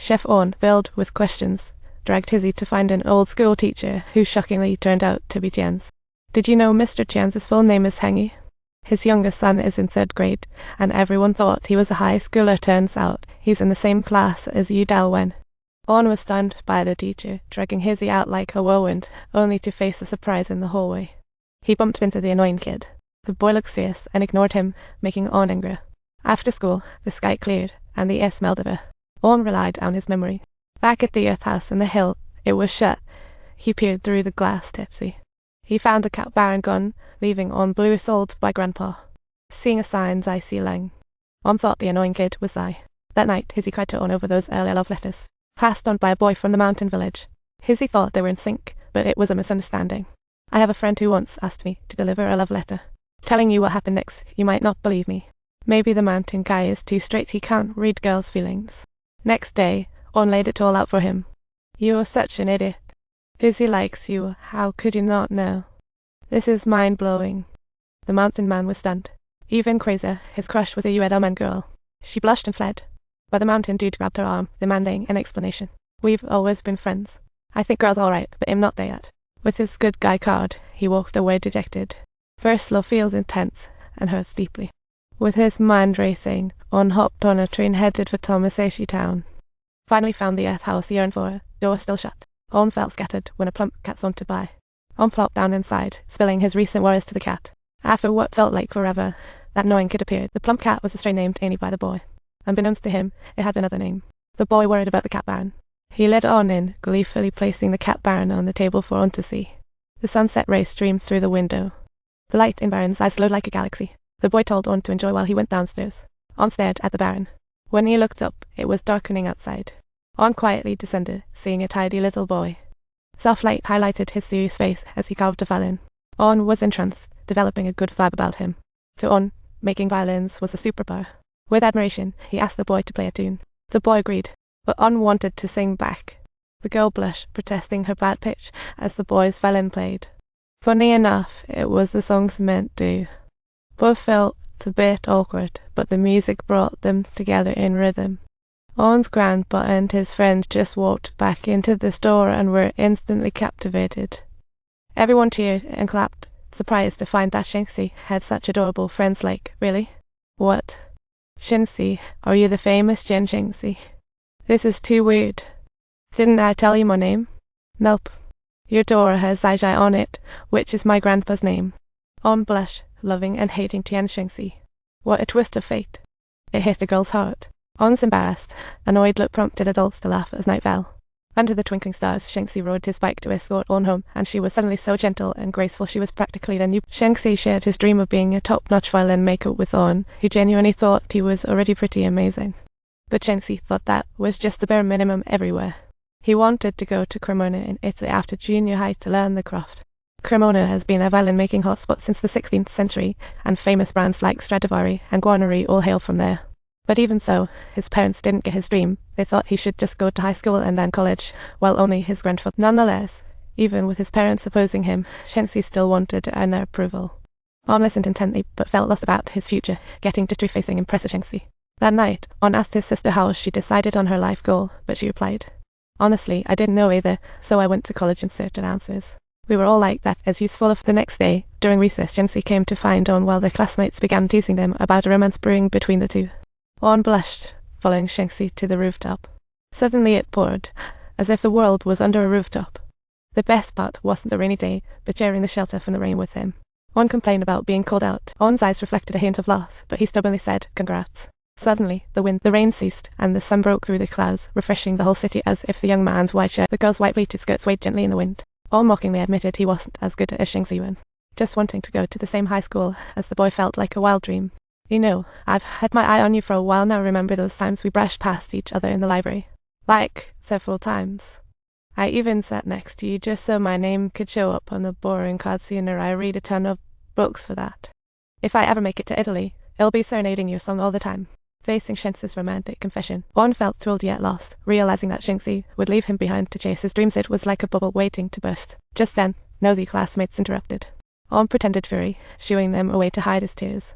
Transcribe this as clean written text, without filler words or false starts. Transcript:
Chef On, filled with questions, dragged Hizzy to find an old school teacher who shockingly turned out to be Jens. Did you know Mr. Jens's full name is Hengi? His youngest son is in 3rd grade, and everyone thought he was a high schooler. Turns out he's in the same class as Yu Dalwen. On was stunned by the teacher, dragging Hizzy out like a whirlwind, only to face a surprise in the hallway. He bumped into the annoying kid. The boy looked serious and ignored him, making On angry. After school, the sky cleared, and the air smelled of earth. On relied on his memory. Back at the earth house in the hill, it was shut. He peered through the glass, tipsy. He found the Cat Baron gone, leaving On blue sold by Grandpa. Seeing a sign, Zai Si Lang. On thought the annoying kid was Zai. That night, Hizzy cried to On over those early love letters, passed on by a boy from the mountain village. Hizzy thought they were in sync, but it was a misunderstanding. I have a friend who once asked me to deliver a love letter. Telling you what happened next, you might not believe me. Maybe the mountain guy is too straight, he can't read girls' feelings. Next day, On laid it all out for him. You're such an idiot. Hizzy likes you, how could you not know? This is mind-blowing. The mountain man was stunned. Even crazier, his crush was a Uedelman girl. She blushed and fled. But the mountain dude grabbed her arm, demanding an explanation. We've always been friends. I think girl's alright, but I'm not there yet. With his good guy card, he walked away dejected. First love feels intense, and hurts deeply. With his mind racing, On hopped on a train headed for Tomaseshi town. Finally found the earth house he yearned for, door still shut. On felt scattered when a plump cat sauntered by. On plopped down inside, spilling his recent worries to the cat. After what felt like forever, that annoying kid appeared. The plump cat was a stray named Annie by the boy. Unbeknownst to him, it had another name. The boy worried about the Cat Baron. He led On in, gleefully placing the Cat Baron on the table for On to see. The sunset rays streamed through the window. The light in Baron's eyes glowed like a galaxy. The boy told On to enjoy while he went downstairs. On stared at the Baron. When he looked up, it was darkening outside. On quietly descended, seeing a tidy little boy. Soft light highlighted his serious face as he carved a violin. On was entranced, developing a good vibe about him. To On, making violins was a superpower. With admiration, he asked the boy to play a tune. The boy agreed, but On wanted to sing back. The girl blushed, protesting her bad pitch as the boy's violin played. Funny enough, it was the song's meant to. Both felt a bit awkward, but the music brought them together in rhythm. On's grandpa and his friend just walked back into the store and were instantly captivated. Everyone cheered and clapped, surprised to find that Shinxi had such adorable friends like, really? What? Shinxi, are you the famous Jen Shinxi? This is too weird. Didn't I tell you my name? Nope. Your door has Zaijai on it, which is my grandpa's name. On blush, loving and hating Tian Shinxi. What a twist of fate. It hit the girl's heart. On's embarrassed. Annoyed look prompted adults to laugh as night fell. Under the twinkling stars, Shinxi rode his bike to escort On home, and she was suddenly so gentle and graceful she was practically the new. Shinxi shared his dream of being a top-notch violin maker with On, who genuinely thought he was already pretty amazing. But Shinxi thought that was just the bare minimum everywhere. He wanted to go to Cremona in Italy after junior high to learn the craft. Cremona has been a violin-making hotspot since the 16th century, and famous brands like Stradivari and Guarneri all hail from there. But even so, his parents didn't get his dream. They thought he should just go to high school and then college, while only his grandfather. Nonetheless, even with his parents opposing him, Shinxi still wanted to earn their approval. On listened intently, but felt lost about his future, getting jittery-facing impressive Shinxi. That night, On asked his sister how she decided on her life goal, but she replied, "Honestly, I didn't know either, so I went to college in search of answers." We were all like that, as useful of the next day. During recess, Shinxi came to find On while their classmates began teasing them about a romance brewing between the two. On blushed, following Shinxi to the rooftop. Suddenly it poured, as if the world was under a rooftop. The best part wasn't the rainy day, but sharing the shelter from the rain with him. On complained about being called out. On's eyes reflected a hint of loss, but he stubbornly said, "Congrats." Suddenly, the rain ceased, and the sun broke through the clouds, refreshing the whole city as if the young man's white shirt, the girl's white pleated skirt swayed gently in the wind. On mockingly admitted he wasn't as good as Shinxi Yuan. Just wanting to go to the same high school as the boy felt like a wild dream. "You know, I've had my eye on you for a while now. Remember those times we brushed past each other in the library? Like, several times. I even sat next to you just so my name could show up on the boring card sooner. I read a ton of books for that. If I ever make it to Italy, it'll be serenading your song all the time." Facing Shinxi's romantic confession, On felt thrilled yet lost, realizing that Shinxi would leave him behind to chase his dreams. It was like a bubble waiting to burst. Just then, nosy classmates interrupted. On pretended fury, shooing them away to hide his tears.